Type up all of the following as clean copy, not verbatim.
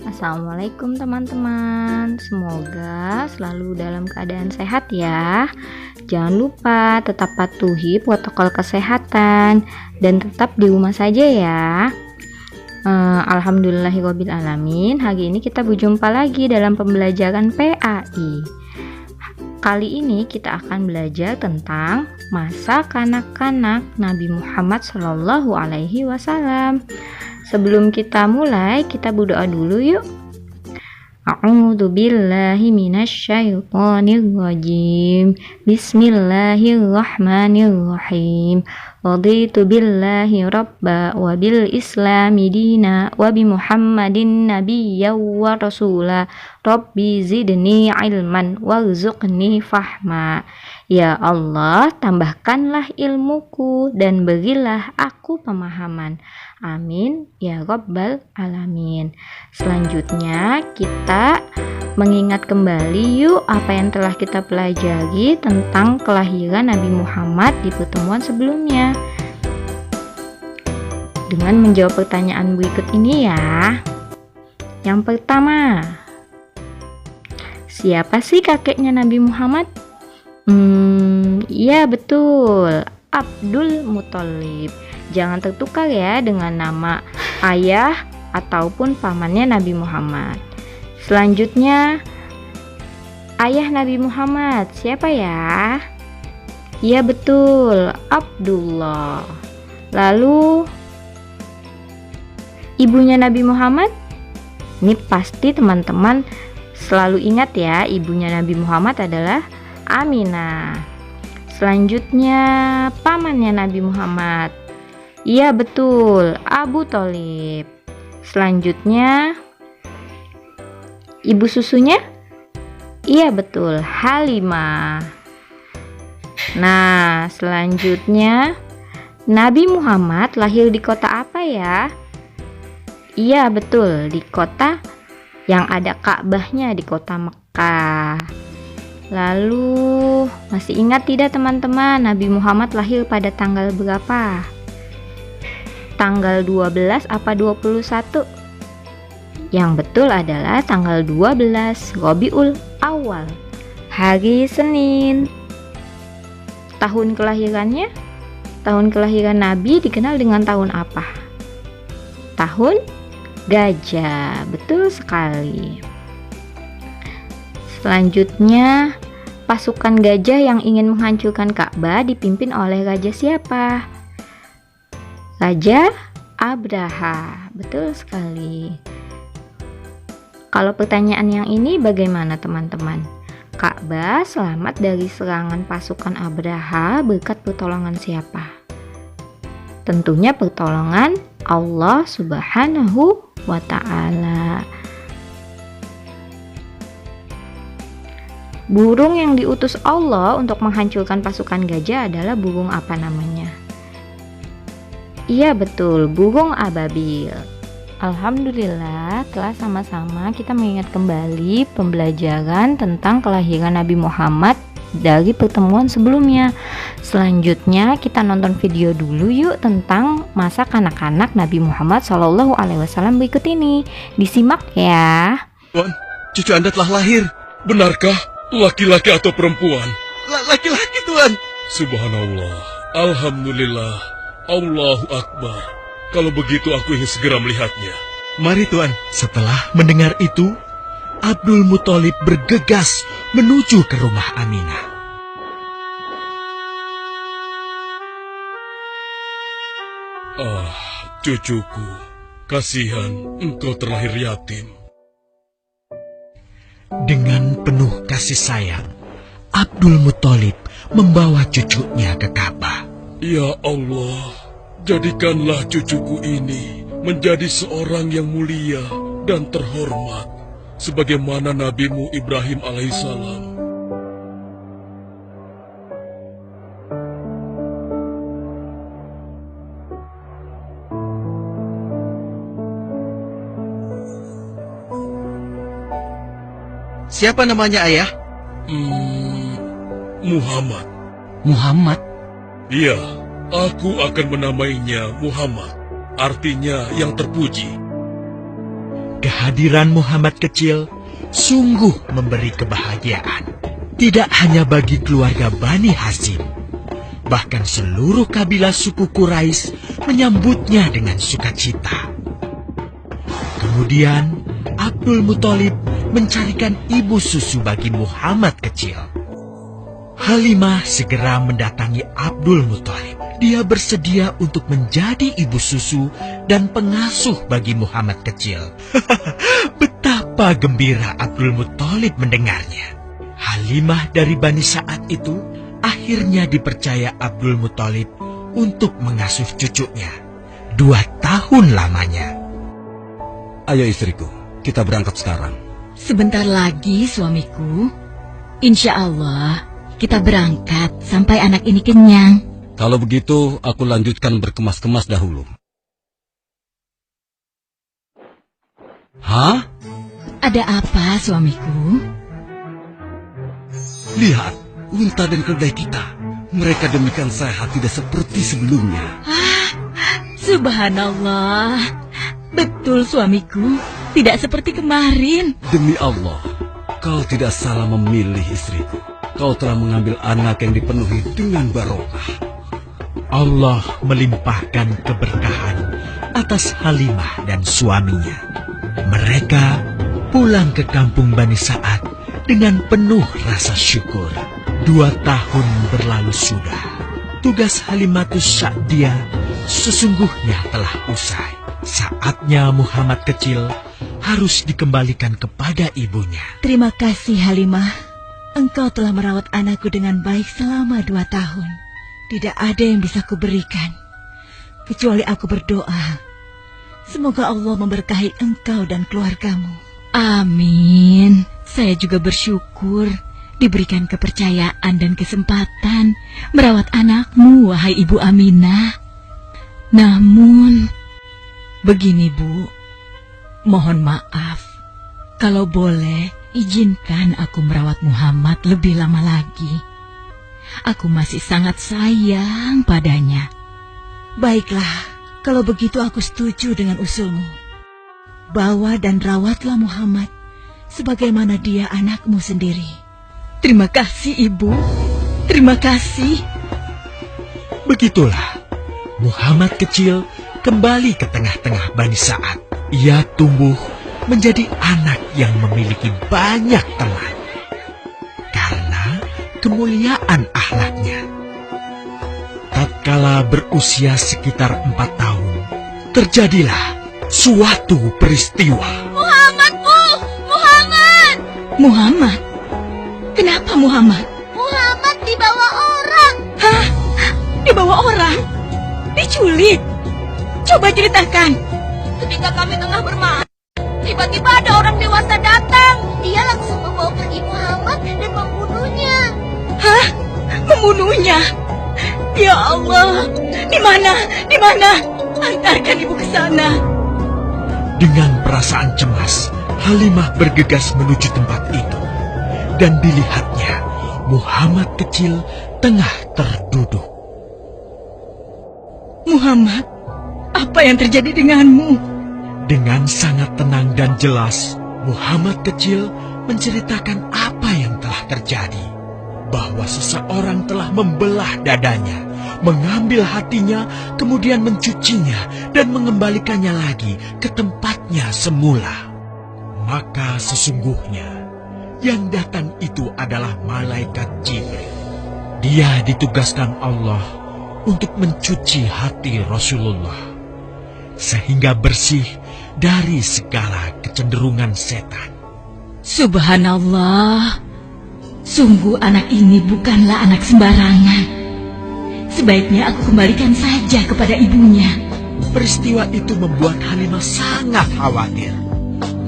Assalamualaikum teman-teman, semoga selalu dalam keadaan sehat ya. Jangan lupa tetap patuhi protokol kesehatan dan tetap di rumah saja ya. Alhamdulillahirabbil alamin. Hari ini kita berjumpa lagi dalam pembelajaran PAI. Kali ini kita akan belajar tentang masa kanak-kanak Nabi Muhammad SAW. Sebelum kita mulai, kita berdoa dulu yuk. A'udzu billahi minasyaitonir rajim. Bismillahirrahmanirrahim. Raditu billahi rabba wa bil islami dina wa bi Muhammadin nabiyyan wa rasula. Rabbi zidni ilman warzuqni fahma. Ya Allah, tambahkanlah ilmuku dan berilah aku pemahaman. Amin ya rabbal alamin. Selanjutnya kita mengingat kembali yuk apa yang telah kita pelajari tentang kelahiran Nabi Muhammad di pertemuan sebelumnya. Dengan menjawab pertanyaan berikut ini ya. Yang pertama, siapa sih kakeknya Nabi Muhammad? Iya betul, Abdul Muthalib. Jangan tertukar ya dengan nama ayah ataupun pamannya Nabi Muhammad. Selanjutnya, ayah Nabi Muhammad siapa ya? Iya betul, Abdullah. Lalu ibunya Nabi Muhammad? Ini pasti teman-teman selalu ingat ya, ibunya Nabi Muhammad adalah Aminah. Selanjutnya, pamannya Nabi Muhammad. Iya betul, Abu Thalib. Selanjutnya, ibu susunya? Iya betul, Halimah. Nah, selanjutnya, Nabi Muhammad lahir di kota apa ya? Iya betul, di kota yang ada Ka'bahnya, di kota Mekah. Lalu, masih ingat tidak teman-teman, Nabi Muhammad lahir pada tanggal berapa? Tanggal 12 apa 21? Yang betul adalah tanggal 12 Rabiul Awal, hari Senin. Tahun kelahirannya? Tahun kelahiran Nabi dikenal dengan tahun apa? Tahun Gajah, betul sekali. Selanjutnya, pasukan gajah yang ingin menghancurkan Ka'bah dipimpin oleh raja siapa? Raja Abraha, betul sekali. Kalau pertanyaan yang ini bagaimana teman-teman? Ka'bah selamat dari serangan pasukan Abraha berkat pertolongan siapa? Tentunya pertolongan Allah Subhanahu wa Ta'ala. Burung yang diutus Allah untuk menghancurkan pasukan gajah adalah burung apa namanya? Iya betul, burung ababil. Alhamdulillah telah sama-sama kita mengingat kembali pembelajaran tentang kelahiran Nabi Muhammad dari pertemuan sebelumnya. Selanjutnya kita nonton video dulu yuk tentang masa kanak-kanak Nabi Muhammad SAW berikut ini. Disimak ya. Tuan, cucu Anda telah lahir. Benarkah? Laki-laki atau perempuan? Laki-laki, Tuan. Subhanallah. Alhamdulillah. Allahu Akbar. Kalau begitu aku ingin segera melihatnya. Mari Tuan. Setelah mendengar itu, Abdul Muthalib bergegas menuju ke rumah Aminah. Ah, cucuku. Kasihan engkau terlahir yatim. Dengan penuh kasih sayang, Abdul Muthalib membawa cucunya ke Ka'bah. Ya Allah, jadikanlah cucuku ini menjadi seorang yang mulia dan terhormat, sebagaimana Nabi-Mu Ibrahim alaihissalam. Siapa namanya ayah? Muhammad. Muhammad? Iya, aku akan menamainya Muhammad. artinya yang terpuji. Kehadiran Muhammad kecil sungguh memberi kebahagiaan. Tidak hanya bagi keluarga Bani Hashim, bahkan seluruh kabilah suku Quraisy menyambutnya dengan sukacita. Kemudian Abdul Muthalib mencarikan ibu susu bagi Muhammad kecil. Halimah segera mendatangi Abdul Muthalib. Dia bersedia untuk menjadi ibu susu dan pengasuh bagi Muhammad kecil. Betapa gembira Abdul Muthalib mendengarnya. Halimah dari Bani Sa'ad itu akhirnya dipercaya Abdul Muthalib untuk mengasuh cucunya 2 tahun lamanya. Ayo istriku, kita berangkat sekarang. Sebentar lagi suamiku. Insya Allah kita berangkat sampai anak ini kenyang. Kalau begitu, aku lanjutkan berkemas-kemas dahulu. Hah? Ada apa suamiku? Lihat, unta dan keledai kita. Mereka demikian sehat, tidak seperti sebelumnya. Subhanallah. Betul suamiku, tidak seperti kemarin. Demi Allah, kau tidak salah memilih istriku. Kau telah mengambil anak yang dipenuhi dengan barokah. Allah melimpahkan keberkahan atas Halimah dan suaminya. Mereka pulang ke kampung Bani Sa'ad dengan penuh rasa syukur. 2 tahun berlalu sudah. Tugas Halimatus Sa'diyah sesungguhnya telah usai. Saatnya Muhammad kecil harus dikembalikan kepada ibunya. Terima kasih Halimah. Engkau telah merawat anakku dengan baik selama 2 tahun. Tidak ada yang bisa kuberikan, kecuali aku berdoa. Semoga Allah memberkahi engkau dan keluargamu. Amin. Saya juga bersyukur diberikan kepercayaan dan kesempatan merawat anakmu, wahai Ibu Aminah. Namun, begini Bu, mohon maaf. Kalau boleh, izinkan aku merawat Muhammad lebih lama lagi. Aku masih sangat sayang padanya. Baiklah, kalau begitu aku setuju dengan usulmu. Bawa dan rawatlah Muhammad sebagaimana dia anakmu sendiri. Terima kasih, Ibu. Terima kasih. Begitulah, Muhammad kecil kembali ke tengah-tengah Bani Sa'ad. Ia tumbuh menjadi anak yang memiliki banyak teman. Karena kemuliaan akhlaknya. Tatkala berusia sekitar 4 tahun, terjadilah suatu peristiwa. Muhammad, Bu! Muhammad! Muhammad? Kenapa Muhammad? Muhammad dibawa orang. Hah? Dibawa orang? Diculik? Coba ceritakan. Ketika kami tengah bermain, tiba-tiba ada orang dewasa datang. Dia langsung membawa pergi Muhammad dan membunuhnya. Hah? Membunuhnya? Ya Allah, di mana? Di mana? Antarkan ibu ke sana. Dengan perasaan cemas, Halimah bergegas menuju tempat itu. Dan dilihatnya, Muhammad kecil tengah terduduk. Muhammad, apa yang terjadi denganmu? Dengan sangat tenang dan jelas, Muhammad kecil menceritakan apa yang telah terjadi. Bahwa seseorang telah membelah dadanya, mengambil hatinya, kemudian mencucinya dan mengembalikannya lagi ke tempatnya semula. Maka sesungguhnya yang datang itu adalah malaikat Jibril. Dia ditugaskan Allah untuk mencuci hati Rasulullah sehingga bersih dari segala kecenderungan setan. Subhanallah, sungguh anak ini bukanlah anak sembarangan. Sebaiknya aku kembalikan saja kepada ibunya. Peristiwa itu membuat Halimah sangat khawatir.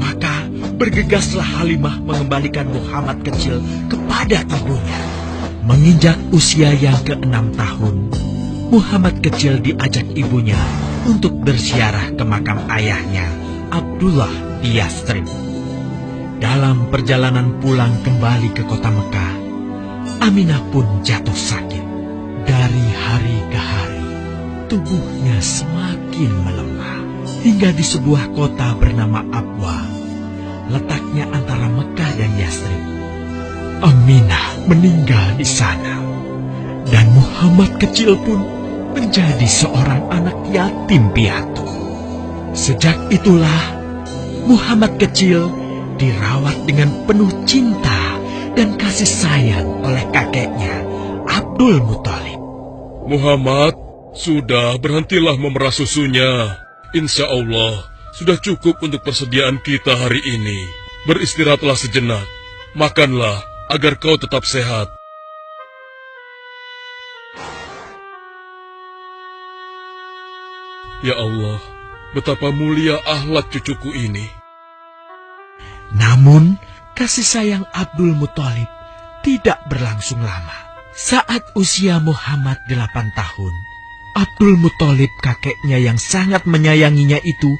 Maka bergegaslah Halimah mengembalikan Muhammad kecil kepada ibunya. Menginjak usia yang ke-6 tahun, Muhammad kecil diajak ibunya untuk berziarah ke makam ayahnya, Abdullah di Yathrib. Dalam perjalanan pulang kembali ke kota Mekah, Aminah pun jatuh sakit. Dari hari ke hari, tubuhnya semakin melemah. hingga di sebuah kota bernama Abwa, letaknya antara Mekah dan Yasrib. Aminah meninggal di sana, dan Muhammad kecil pun menjadi seorang anak yatim piatu. Sejak itulah Muhammad kecil dirawat dengan penuh cinta dan kasih sayang oleh kakeknya, Abdul Muthalib. Muhammad, sudah berhentilah memerah susunya. Insya Allah, sudah cukup untuk persediaan kita hari ini. Beristirahatlah sejenak. Makanlah agar kau tetap sehat. Ya Allah, betapa mulia akhlak cucuku ini. Namun, kasih sayang Abdul Muthalib tidak berlangsung lama. Saat usia Muhammad 8 tahun, Abdul Muthalib, kakeknya yang sangat menyayanginya itu,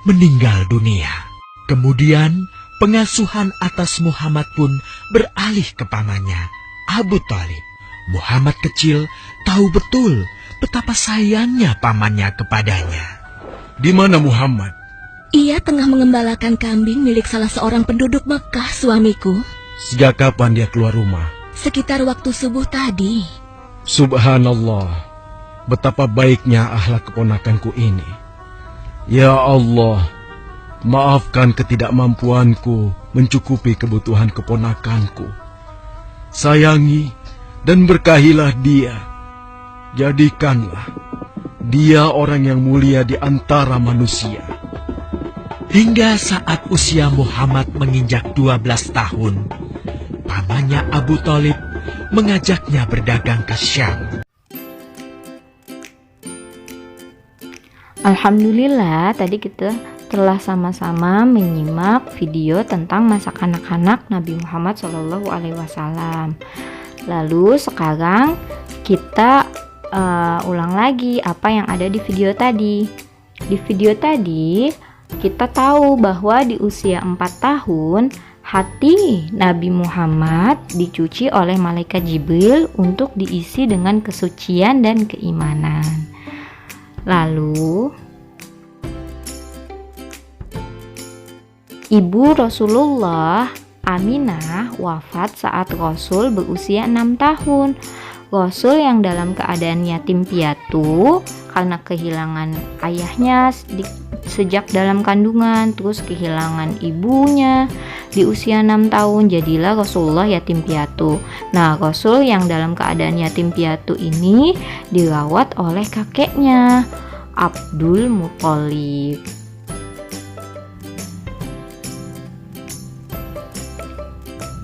meninggal dunia. Kemudian, pengasuhan atas Muhammad pun beralih ke pamannya, Abu Thalib. Muhammad kecil tahu betul betapa sayangnya pamannya kepadanya. Di mana Muhammad? Ia tengah mengembalakan kambing milik salah seorang penduduk Mekah, suamiku. Sejak kapan dia keluar rumah? Sekitar waktu subuh tadi. Subhanallah, betapa baiknya akhlak keponakanku ini. Ya Allah, maafkan ketidakmampuanku mencukupi kebutuhan keponakanku. Sayangi dan berkahilah dia. Jadikanlah dia orang yang mulia di antara manusia. Hingga saat usia Muhammad menginjak 12 tahun, pamannya Abu Thalib mengajaknya berdagang ke Syam. Alhamdulillah, tadi kita telah sama-sama menyimak video tentang masa kanak-kanak Nabi Muhammad SAW. Lalu sekarang kita ulang lagi apa yang ada di video tadi. Di video tadi kita tahu bahwa di usia 4 tahun hati Nabi Muhammad dicuci oleh malaikat Jibril untuk diisi dengan kesucian dan keimanan. Lalu ibu Rasulullah, Aminah, wafat saat Rasul berusia 6 tahun. Rasul yang dalam keadaan yatim piatu karena kehilangan ayahnya sejak dalam kandungan, terus kehilangan ibunya di usia 6 tahun, jadilah Rasulullah yatim piatu. Nah, Rasul yang dalam keadaan yatim piatu ini dirawat oleh kakeknya, Abdul Muthalib.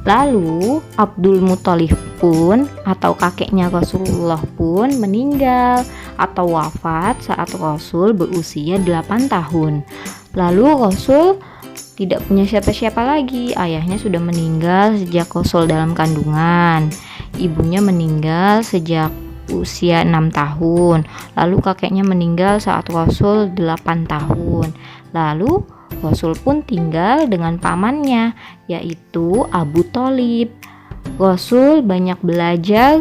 Lalu Abdul Muthalib pun atau kakeknya Rasulullah pun meninggal atau wafat saat Rasul berusia 8 tahun. Lalu Rasul tidak punya siapa-siapa lagi. Ayahnya sudah meninggal sejak Rasul dalam kandungan. Ibunya meninggal sejak usia 6 tahun. Lalu kakeknya meninggal saat Rasul 8 tahun. Lalu Rasul pun tinggal dengan pamannya, yaitu Abu Thalib. Rasul banyak belajar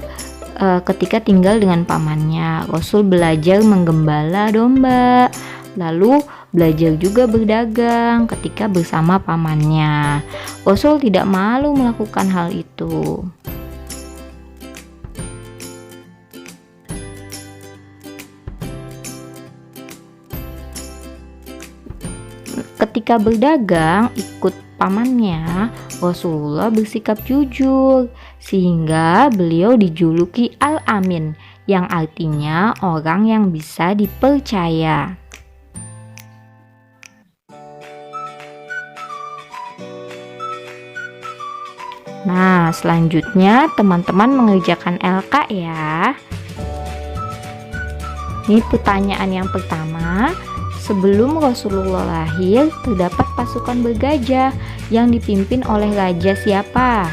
ketika tinggal dengan pamannya. Rasul belajar menggembala domba, lalu belajar juga berdagang ketika bersama pamannya. Rasul tidak malu melakukan hal itu. Ketika berdagang ikut pamannya, Rasulullah bersikap jujur sehingga beliau dijuluki Al-Amin, yang artinya orang yang bisa dipercaya. Nah, selanjutnya teman-teman mengerjakan LK ya. Ini pertanyaan yang pertama. Sebelum Rasulullah lahir, terdapat pasukan bergajah yang dipimpin oleh raja siapa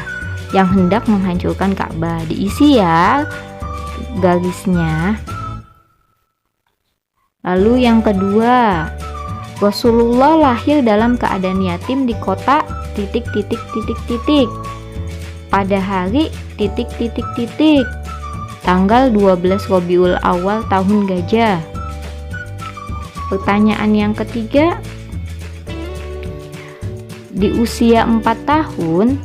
yang hendak menghancurkan Ka'bah. Diisi ya garisnya. Lalu yang kedua, Rasulullah lahir dalam keadaan yatim di kota pada hari tanggal 12 Rabiul Awal tahun Gajah. Pertanyaan yang ketiga, di usia 4 tahun,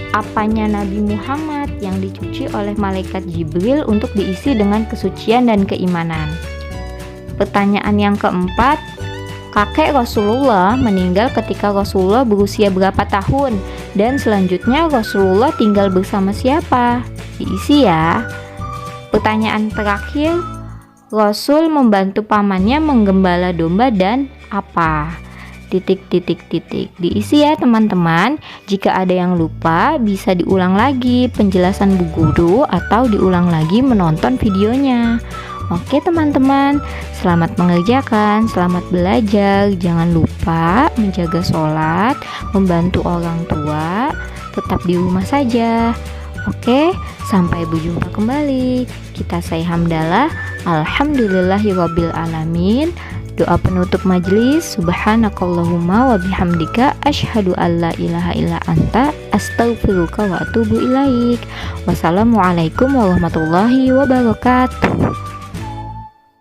apanya Nabi Muhammad yang dicuci oleh malaikat Jibril untuk diisi dengan kesucian dan keimanan? Pertanyaan yang keempat, kakek Rasulullah meninggal ketika Rasulullah berusia berapa tahun? Dan selanjutnya Rasulullah tinggal bersama siapa? Diisi ya. Pertanyaan terakhir, Rasul membantu pamannya menggembala domba dan apa? Diisi ya teman-teman. Jika ada yang lupa bisa diulang lagi penjelasan Bu Guru atau diulang lagi menonton videonya. Oke teman-teman, selamat mengerjakan, selamat belajar. Jangan lupa menjaga sholat, membantu orang tua, tetap di rumah saja. Oke, sampai berjumpa kembali. Kita say hamdalah, alhamdulillahirabbil alamin. Doa penutup majelis, subhanakallahumma wa bihamdika asyhadu alla ilaha illa anta astaghfiruka wa atubu ilaik. Wassalamualaikum warahmatullahi wabarakatuh.